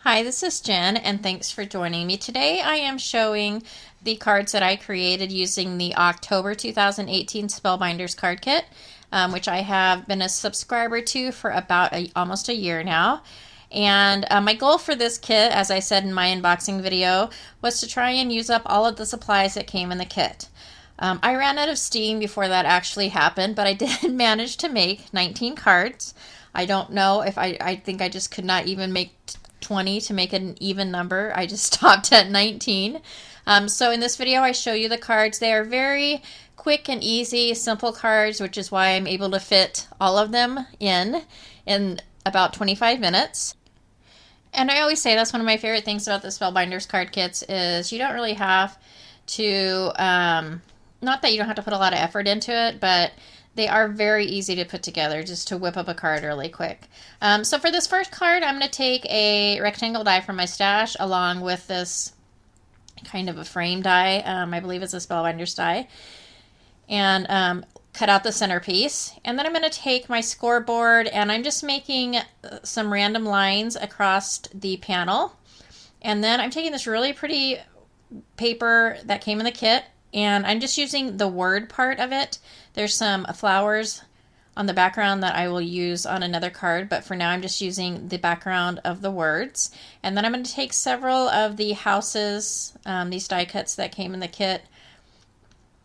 Hi, this is Jen, and thanks for joining me. Today I am showing the cards that I created using the October 2018 Spellbinders card kit, which I have been a subscriber to for about almost a year now. And my goal for this kit, as I said in my unboxing video, was to try and use up all of the supplies that came in the kit. I ran out of steam before that actually happened, but I did manage to make 19 cards. I don't know if I think I just could not even make 20 to make it an even number. I just stopped at 19. So in this video I show you the cards. They are very quick and easy, simple cards, which is why I'm able to fit all of them in about 25 minutes. And I always say that's one of my favorite things about the Spellbinders card kits is you don't really have to, not that you don't have to put a lot of effort into it, but they are very easy to put together just to whip up a card really quick. So for this first card, I'm going to take a rectangle die from my stash along with this kind of a frame die. I believe it's a Spellbinders die. And cut out the centerpiece. And then I'm going to take my scoreboard and I'm just making some random lines across the panel. And then I'm taking this really pretty paper that came in the kit and I'm just using the word part of it. There's some flowers on the background that I will use on another card, but for now I'm just using the background of the words. And then I'm going to take several of the houses, these die cuts that came in the kit.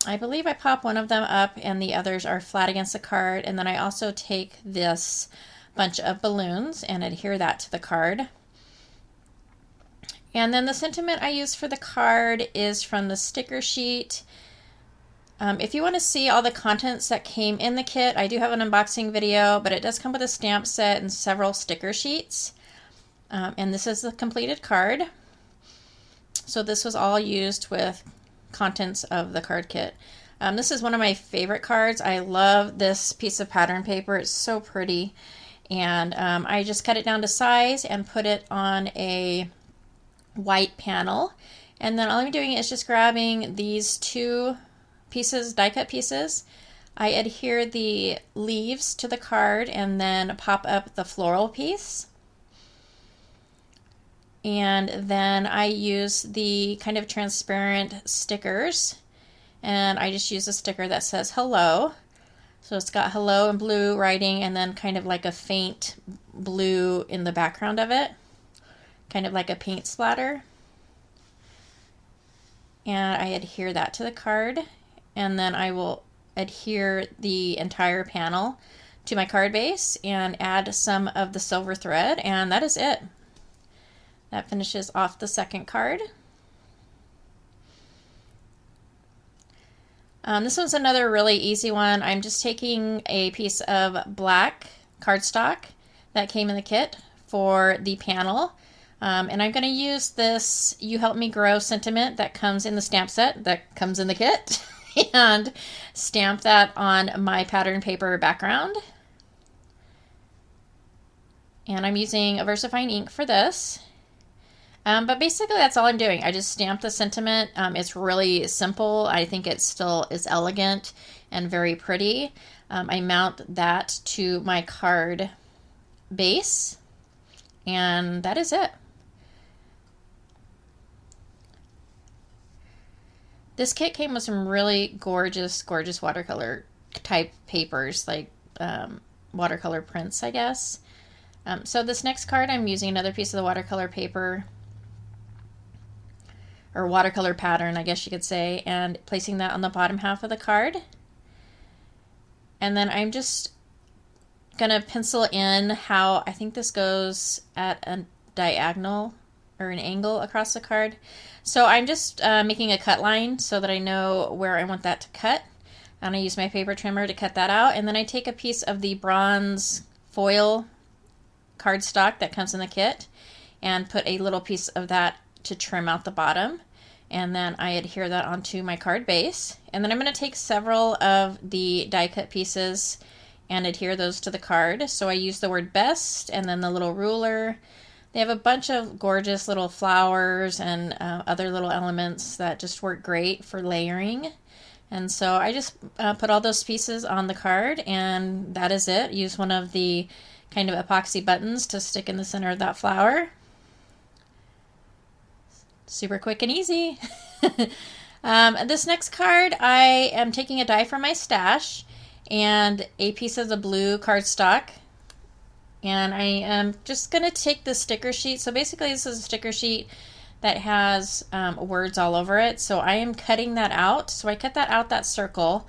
I believe I pop one of them up and the others are flat against the card. And then I also take this bunch of balloons and adhere that to the card. And then the sentiment I use for the card is from the sticker sheet. If you want to see all the contents that came in the kit, I do have an unboxing video, but it does come with a stamp set and several sticker sheets. And this is the completed card. So this was all used with contents of the card kit. This is one of my favorite cards. I love this piece of pattern paper. It's so pretty. And I just cut it down to size and put it on a white panel. And then all I'm doing is just grabbing these two pieces, die cut pieces. I adhere the leaves to the card and then pop up the floral piece. And then I use the kind of transparent stickers and I just use a sticker that says hello. So it's got hello in blue writing and then kind of like a faint blue in the background of it, kind of like a paint splatter. And I adhere that to the card. And then I will adhere the entire panel to my card base and add some of the silver thread, and that is it. That finishes off the second card. This one's another really easy one. I'm just taking a piece of black cardstock that came in the kit for the panel. And I'm going to use this You Help Me Grow sentiment that comes in the stamp set that comes in the kit. And stamp that on my pattern paper background. And I'm using a VersaFine ink for this. But basically that's all I'm doing. I just stamp the sentiment. It's really simple. I think it still is elegant and very pretty. I mount that to my card base. And that is it. This kit came with some really gorgeous, gorgeous watercolor type papers, like watercolor prints, I guess. So this next card, I'm using another piece of the watercolor paper, or watercolor pattern, I guess you could say, and placing that on the bottom half of the card. And then I'm just gonna pencil in how I think this goes at a diagonal or an angle across the card. So I'm just making a cut line so that I know where I want that to cut. And I use my paper trimmer to cut that out. And then I take a piece of the bronze foil cardstock that comes in the kit and put a little piece of that to trim out the bottom. And then I adhere that onto my card base. And then I'm going to take several of the die cut pieces and adhere those to the card. So I use the word best and then the little ruler. They have a bunch of gorgeous little flowers and other little elements that just work great for layering. And so I just put all those pieces on the card and that is it. Use one of the kind of epoxy buttons to stick in the center of that flower. Super quick and easy. This next card, I am taking a die from my stash and a piece of the blue cardstock. And I am just going to take the sticker sheet. So basically this is a sticker sheet that has words all over it. So I am cutting that out. So I cut that out, that circle.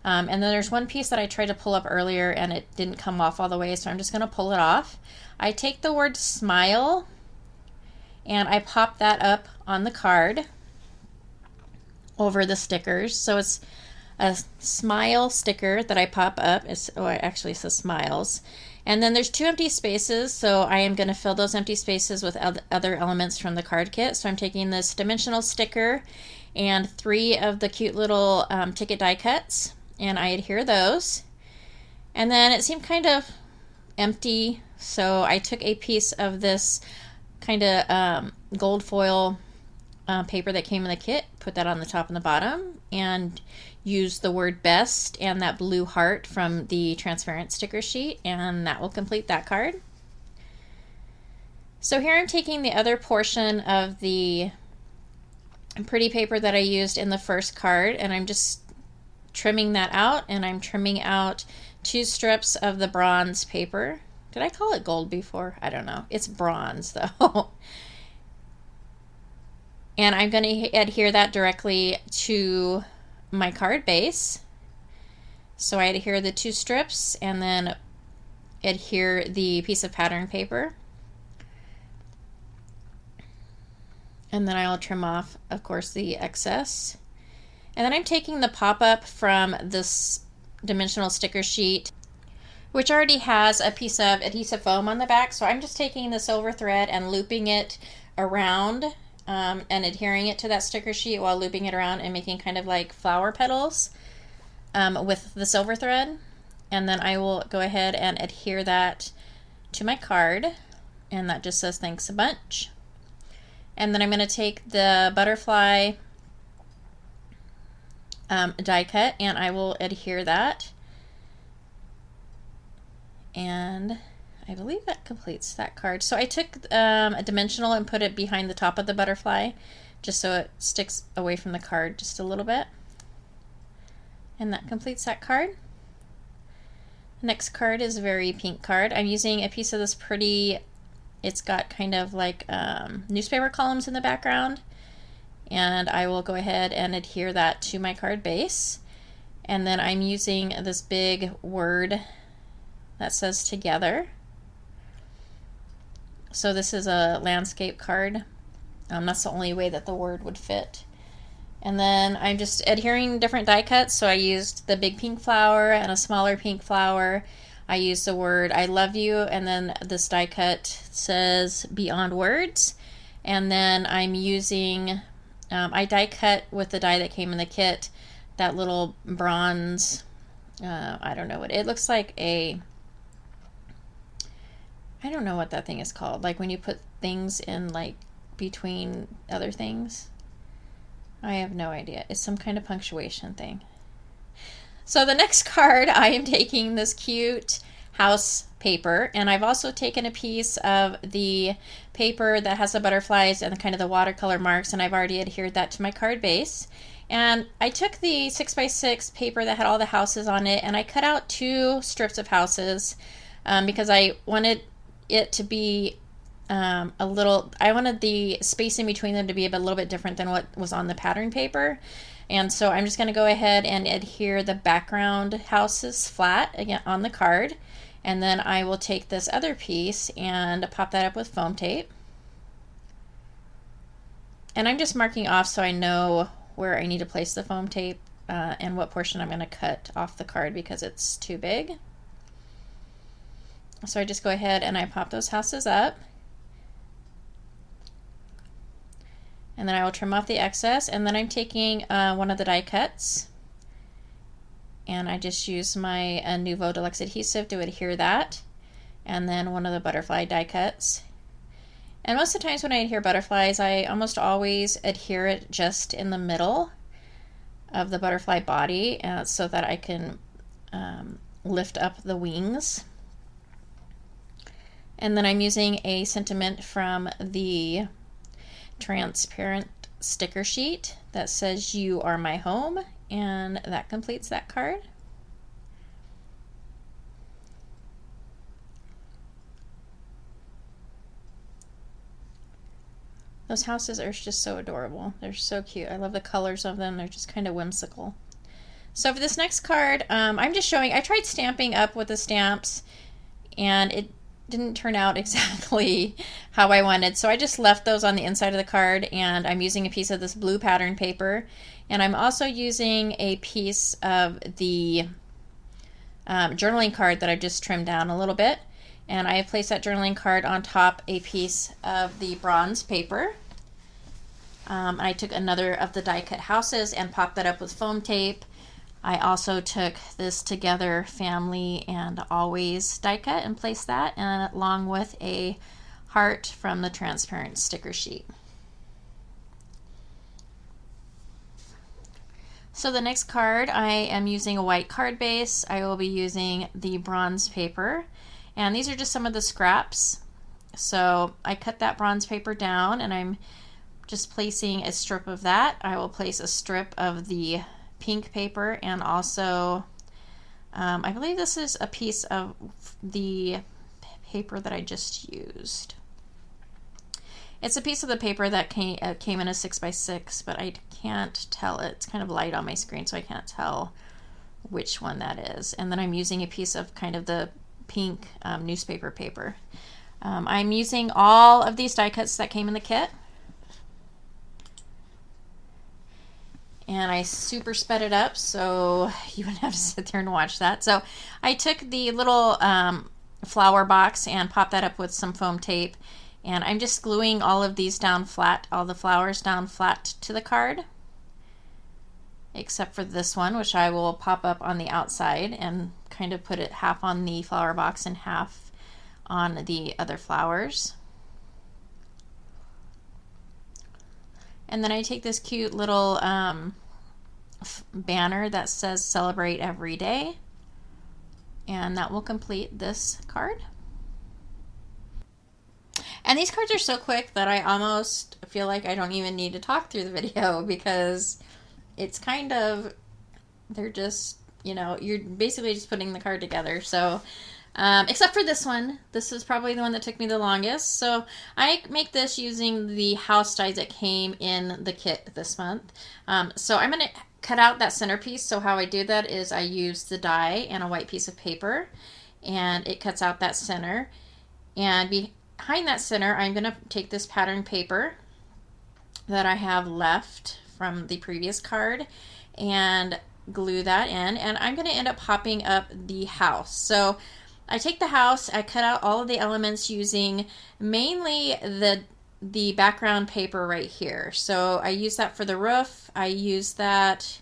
And then there's one piece that I tried to pull up earlier and it didn't come off all the way. So I'm just going to pull it off. I take the word smile and I pop that up on the card over the stickers. So it's a smile sticker that I pop up. It actually says smiles. And then there's 2 empty spaces, so I am going to fill those empty spaces with other elements from the card kit. So I'm taking this dimensional sticker and 3 of the cute little ticket die cuts, and I adhere those. And then it seemed kind of empty, so I took a piece of this kind of gold foil paper that came in the kit, put that on the top and the bottom, and used the word best and that blue heart from the transparent sticker sheet, and that will complete that card. So here I'm taking the other portion of the pretty paper that I used in the first card, and I'm just trimming that out, and I'm trimming out 2 strips of the bronze paper. Did I call it gold before? I don't know. It's bronze though. And I'm going to adhere that directly to my card base. So I adhere the 2 strips and then adhere the piece of pattern paper. And then I'll trim off, of course, the excess. And then I'm taking the pop-up from this dimensional sticker sheet, which already has a piece of adhesive foam on the back. So I'm just taking the silver thread and looping it around and adhering it to that sticker sheet while looping it around and making kind of like flower petals with the silver thread. And then I will go ahead and adhere that to my card, and that just says thanks a bunch. And then I'm going to take the butterfly die cut and I will adhere that, and I believe that completes that card. So I took a dimensional and put it behind the top of the butterfly just so it sticks away from the card just a little bit. And that completes that card. The next card is a very pink card. I'm using a piece of this pretty, it's got kind of like newspaper columns in the background. And I will go ahead and adhere that to my card base. And then I'm using this big word that says together. So this is a landscape card. That's the only way that the word would fit. And then I'm just adhering different die cuts. So I used the big pink flower and a smaller pink flower. I used the word I love you, and then this die cut says beyond words. And then I'm using, I die cut with the die that came in the kit, that little bronze, I don't know what, it looks like a, I don't know what that thing is called. Like when you put things in like between other things. I have no idea. It's some kind of punctuation thing. So the next card, I am taking this cute house paper, and I've also taken a piece of the paper that has the butterflies and the kind of the watercolor marks, and I've already adhered that to my card base. And I took the 6x6 paper that had all the houses on it, and I cut out 2 strips of houses because I wanted it to be I wanted the space in between them to be a little bit different than what was on the pattern paper. And so I'm just going to go ahead and adhere the background houses flat again on the card. And then I will take this other piece and pop that up with foam tape. And I'm just marking off so I know where I need to place the foam tape and what portion I'm going to cut off the card because it's too big. So I just go ahead and I pop those houses up. And then I will trim off the excess, and then I'm taking one of the die cuts, and I just use my Nuvo Deluxe adhesive to adhere that, and then one of the butterfly die cuts. And most of the times when I adhere butterflies, I almost always adhere it just in the middle of the butterfly body so that I can lift up the wings. And then I'm using a sentiment from the transparent sticker sheet that says "You are my home," and that completes that card. Those houses are just so adorable. They're so cute. I love the colors of them. They're just kind of whimsical. So for this next card, I'm just showing, I tried stamping up with the stamps and it didn't turn out exactly how I wanted. So I just left those on the inside of the card, and I'm using a piece of this blue pattern paper. And I'm also using a piece of the journaling card that I just trimmed down a little bit. And I have placed that journaling card on top a piece of the bronze paper. I took another of the die cut houses and popped that up with foam tape. I also took this Together Family and Always die cut and placed that, and along with a heart from the transparent sticker sheet. So the next card, I am using a white card base. I will be using the bronze paper. And these are just some of the scraps. So I cut that bronze paper down, and I'm just placing a strip of that. I will place a strip of the pink paper, and also I believe this is a piece of the paper that I just used. It's a piece of the paper that came in a 6x6, but I can't tell. It's kind of light on my screen, so I can't tell which one that is. And then I'm using a piece of kind of the pink newspaper paper. I'm using all of these die cuts that came in the kit, and I super sped it up so you wouldn't have to sit there and watch that. So I took the little flower box and popped that up with some foam tape, and I'm just gluing all of these down flat, all the flowers down flat to the card, except for this one, which I will pop up on the outside and kind of put it half on the flower box and half on the other flowers. And then I take this cute little banner that says "Celebrate Every Day," and that will complete this card. And these cards are so quick that I almost feel like I don't even need to talk through the video, because it's kind of, they're just, you know, you're basically just putting the card together. So except for this one, this is probably the one that took me the longest. So I make this using the house dies that came in the kit this month. So I'm going to cut out that centerpiece. So how I do that is I use the die and a white piece of paper, and it cuts out that center. And behind that center, I'm going to take this pattern paper that I have left from the previous card and glue that in, and I'm going to end up popping up the house. So I take the house, I cut out all of the elements using mainly the background paper right here. So I use that for the roof. I use that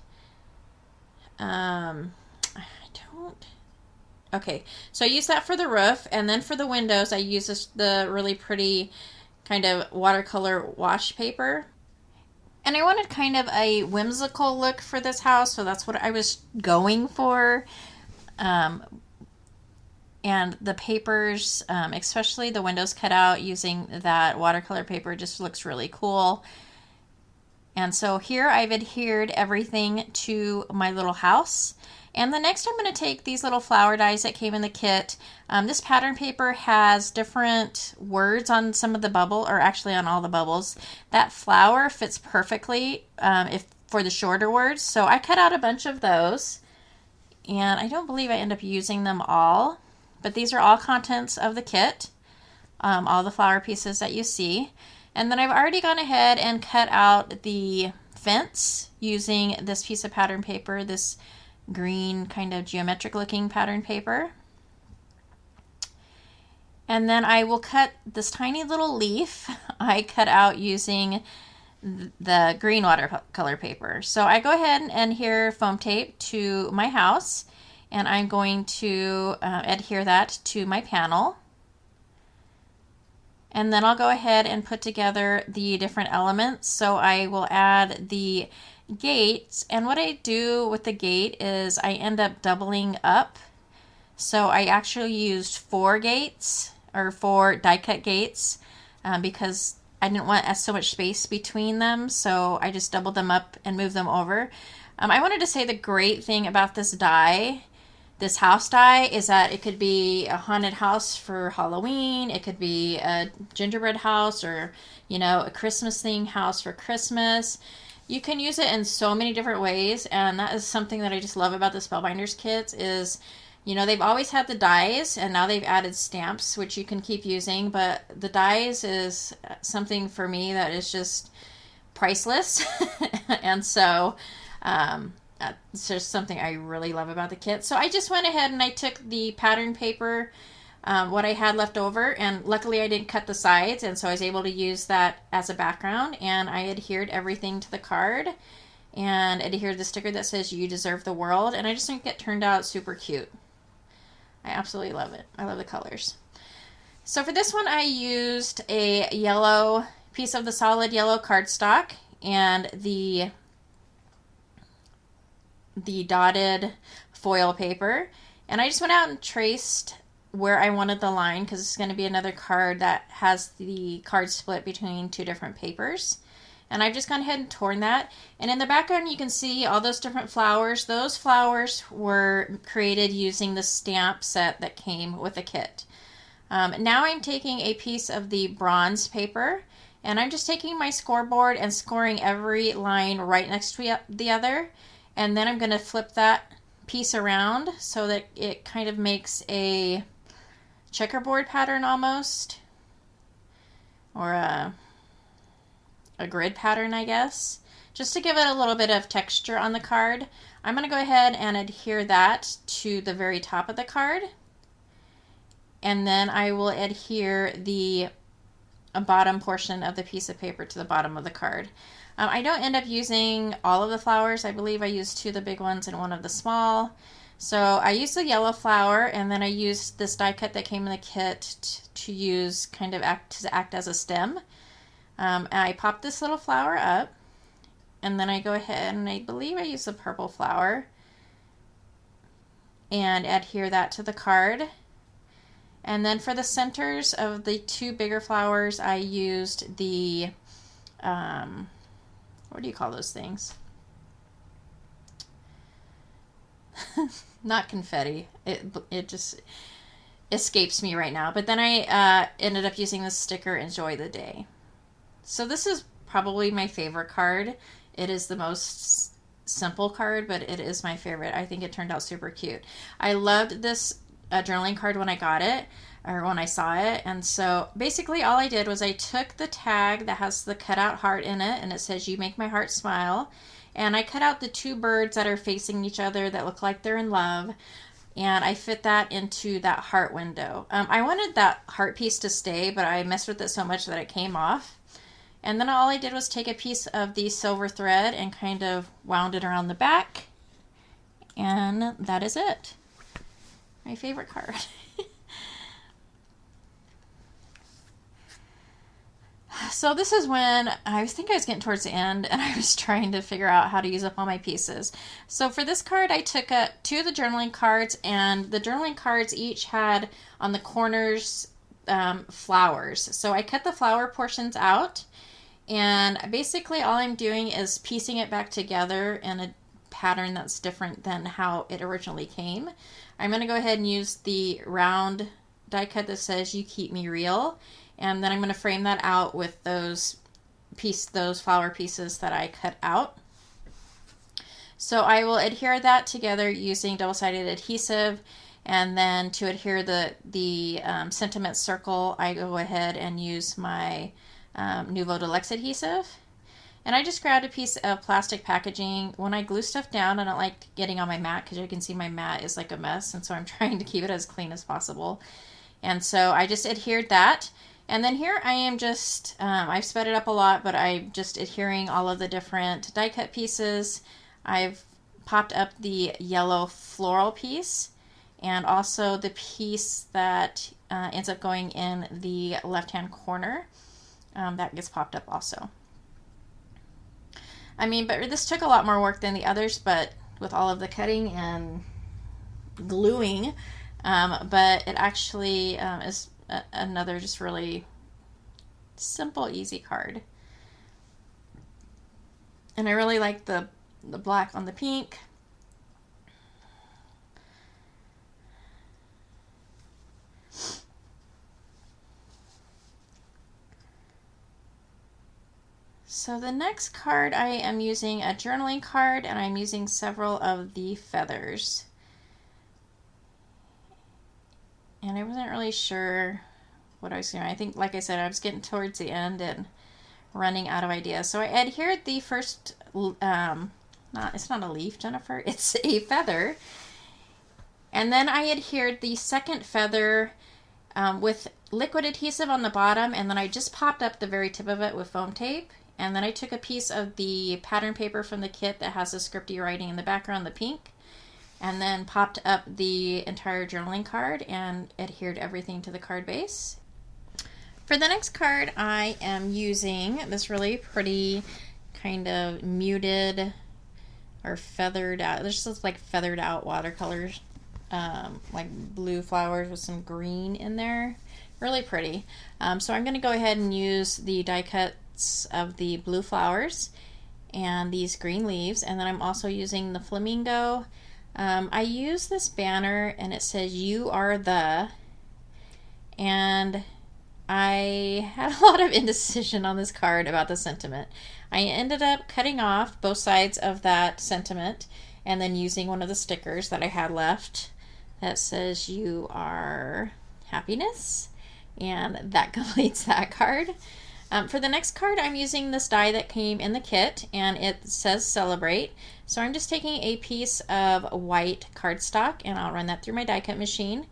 okay, so I use that for the roof, and then for the windows I use the really pretty kind of watercolor wash paper. And I wanted kind of a whimsical look for this house, so that's what I was going for. And the papers, especially the windows cut out using that watercolor paper, just looks really cool. And so here I've adhered everything to my little house. And the next I'm going to take these little flower dies that came in the kit. This pattern paper has different words on some of the bubble, or actually on all the bubbles. That flower fits perfectly for the shorter words. So I cut out a bunch of those, and I don't believe I end up using them all, but these are all contents of the kit, all the flower pieces that you see. And then I've already gone ahead and cut out the fence using this piece of pattern paper, this green kind of geometric looking pattern paper. And then I will cut this tiny little leaf I cut out using the green watercolor paper. So I go ahead and adhere foam tape to my house, and I'm going to adhere that to my panel. And then I'll go ahead and put together the different elements. So I will add the gates, and what I do with the gate is I end up doubling up. So I actually used 4 gates, or 4 die cut gates, because I didn't want so much space between them, so I just doubled them up and moved them over. I wanted to say the great thing about this die, this house die, is that it could be a haunted house for Halloween. It could be a gingerbread house, or, you know, a Christmas themed house for Christmas. You can use it in so many different ways, and that is something that I just love about the Spellbinders kits is, you know, they've always had the dies, and now they've added stamps, which you can keep using, but the dies is something for me that is just priceless. And so it's just something I really love about the kit. So I just went ahead and I took the pattern paper, what I had left over, and luckily I didn't cut the sides, and so I was able to use that as a background, and I adhered everything to the card and adhered the sticker that says "You deserve the world," and I just think it turned out super cute. I absolutely love it. I love the colors. So for this one I used a yellow piece of the solid yellow cardstock and the dotted foil paper, and I just went out and traced where I wanted the line, because it's going to be another card that has the card split between two different papers. And I've just gone ahead and torn that. And in the background you can see all those different flowers. Those flowers were created using the stamp set that came with the kit. Now I'm taking a piece of the bronze paper, and I'm just taking my scoreboard and scoring every line right next to the other. And then I'm going to flip that piece around so that it kind of makes a checkerboard pattern almost, or a grid pattern, I guess, just to give it a little bit of texture on the card. I'm going to go ahead and adhere that to the very top of the card, and then I will adhere the bottom portion of the piece of paper to the bottom of the card. I don't end up using all of the flowers. I believe I used 2 of the big ones and 1 of the small. So I used the yellow flower, and then I used this die cut that came in the kit to use kind of act as a stem. And I pop this little flower up, and then I go ahead and I believe I use the purple flower and adhere that to the card. And then for the centers of the 2 bigger flowers, I used the what do you call those things? Not confetti. It just escapes me right now. But then I ended up using this sticker, "Enjoy the Day." So this is probably my favorite card. It is the most simple card, but it is my favorite. I think it turned out super cute. I loved this journaling card when I got it, or when I saw it. And so basically all I did was I took the tag that has the cutout heart in it, and it says "You make my heart smile," and I cut out the 2 birds that are facing each other that look like they're in love, and I fit that into that heart window. I wanted that heart piece to stay, but I messed with it so much that it came off. And then all I did was take a piece of the silver thread and kind of wound it around the back, and that is it. My favorite card. So this is when I think I was getting towards the end, and I was trying to figure out how to use up all my pieces. So for this card, I took 2 of the journaling cards, and the journaling cards each had on the corners flowers. So I cut the flower portions out, and basically all I'm doing is piecing it back together in a pattern that's different than how it originally came. I'm going to go ahead and use the round die cut that says "You Keep Me Real," and then I'm going to frame that out with those flower pieces that I cut out. So I will adhere that together using double-sided adhesive, and then to adhere the sentiment circle, I go ahead and use my Nouveau Deluxe adhesive. And I just grabbed a piece of plastic packaging. When I glue stuff down, I don't like getting on my mat, because you can see my mat is like a mess, and so I'm trying to keep it as clean as possible. And so I just adhered that. And then here I am just, I've sped it up a lot, but I'm just adhering all of the different die cut pieces. I've popped up the yellow floral piece, and also the piece that ends up going in the left-hand corner. That gets popped up also. I mean, but this took a lot more work than the others, but with all of the cutting and gluing, but it actually is another just really Simple, easy card. And I really like the black on the pink. So the next card, I am using a journaling card, and I'm using several of the feathers. And I wasn't really sure what I was doing. I think, like I said, I was getting towards the end and running out of ideas. So I adhered the first, it's not a leaf, Jennifer, it's a feather. And then I adhered the second feather with liquid adhesive on the bottom, and then I just popped up the very tip of it with foam tape. And then I took a piece of the pattern paper from the kit that has the scripty writing in the background, the pink, and then popped up the entire journaling card and adhered everything to the card base. For the next card, I am using this really pretty kind of muted or feathered out, there's just like feathered out watercolors, like blue flowers with some green in there. Really pretty. So I'm going to go ahead and use the die cuts of the blue flowers and these green leaves, and then I'm also using the flamingo. I use this banner and it says "You are the," and I had a lot of indecision on this card about the sentiment. I ended up cutting off both sides of that sentiment and then using one of the stickers that I had left that says "You are happiness," and that completes that card. For the next card, I'm using this die that came in the kit, and it says "Celebrate." So I'm just taking a piece of white cardstock, and I'll run that through my die cut machine.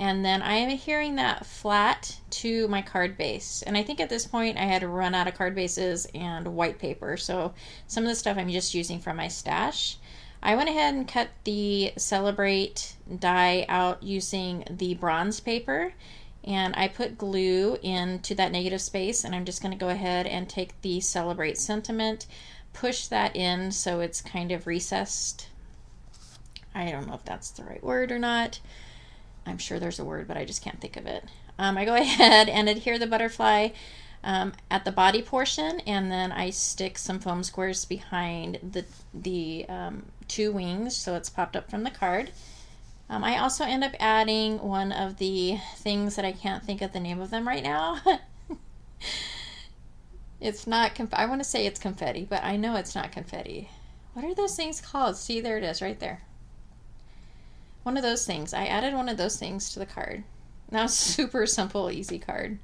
And then I am adhering that flat to my card base. And I think at this point I had run out of card bases and white paper, so some of the stuff I'm just using from my stash. I went ahead and cut the Celebrate die out using the bronze paper, and I put glue into that negative space, and I'm just going to go ahead and take the Celebrate sentiment, push that in so it's kind of recessed. I don't know if that's the right word or not. I'm sure there's a word, but I just can't think of it. I go ahead and adhere the butterfly at the body portion, and then I stick some foam squares behind the two wings so it's popped up from the card. I also end up adding one of the things that I can't think of the name of them right now. It's not, I want to say it's confetti, but I know it's not confetti. What are those things called? See, there it is right there. One of those things. I added one of those things to the card. Now, super simple, easy card.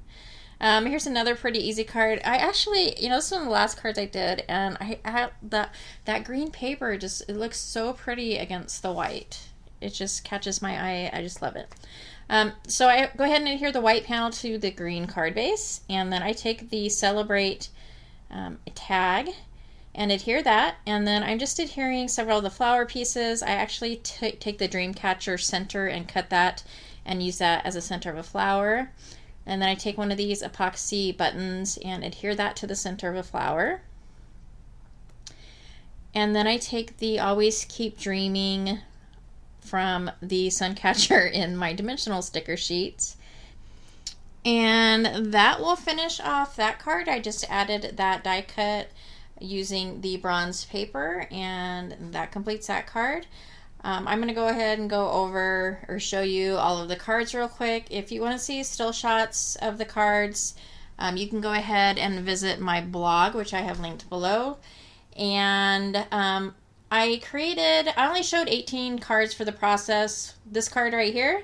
Here's another pretty easy card. I actually, this is one of the last cards I did, and I had that green paper, it looks so pretty against the white. It just catches my eye. I just love it. So I go ahead and adhere the white panel to the green card base, and then I take the Celebrate tag and adhere that, and then I'm just adhering several of the flower pieces. I actually take the Dreamcatcher center and cut that and use that as a center of a flower. And then I take one of these epoxy buttons and adhere that to the center of a flower. And then I take the Always Keep Dreaming from the Suncatcher in my dimensional sticker sheets. And that will finish off that card. I just added that die cut using the bronze paper, and that completes that card. I'm going to go ahead and go over or show you all of the cards real quick. If you want to see still shots of the cards, you can go ahead and visit my blog, which I have linked below. And I only showed 18 cards for the process. This card right here,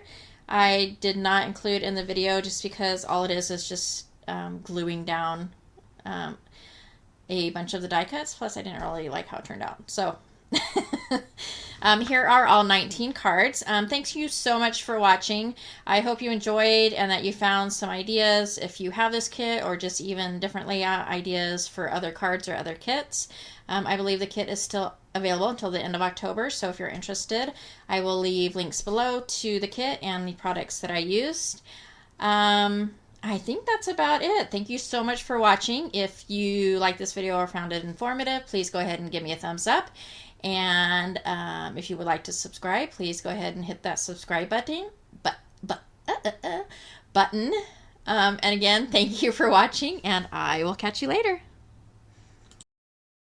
I did not include in the video just because all it is just gluing down a bunch of the die cuts. Plus, I didn't really like how it turned out. So here are all 19 cards. Thanks you so much for watching. I hope you enjoyed and that you found some ideas if you have this kit, or just even different layout ideas for other cards or other kits. I believe the kit is still available until the end of October, so if you're interested, I will leave links below to the kit and the products that I used. I think that's about it. Thank you so much for watching. If you like this video or found it informative, please go ahead and give me a thumbs up. And if you would like to subscribe, please go ahead and hit that subscribe button. And again, thank you for watching, and I will catch you later.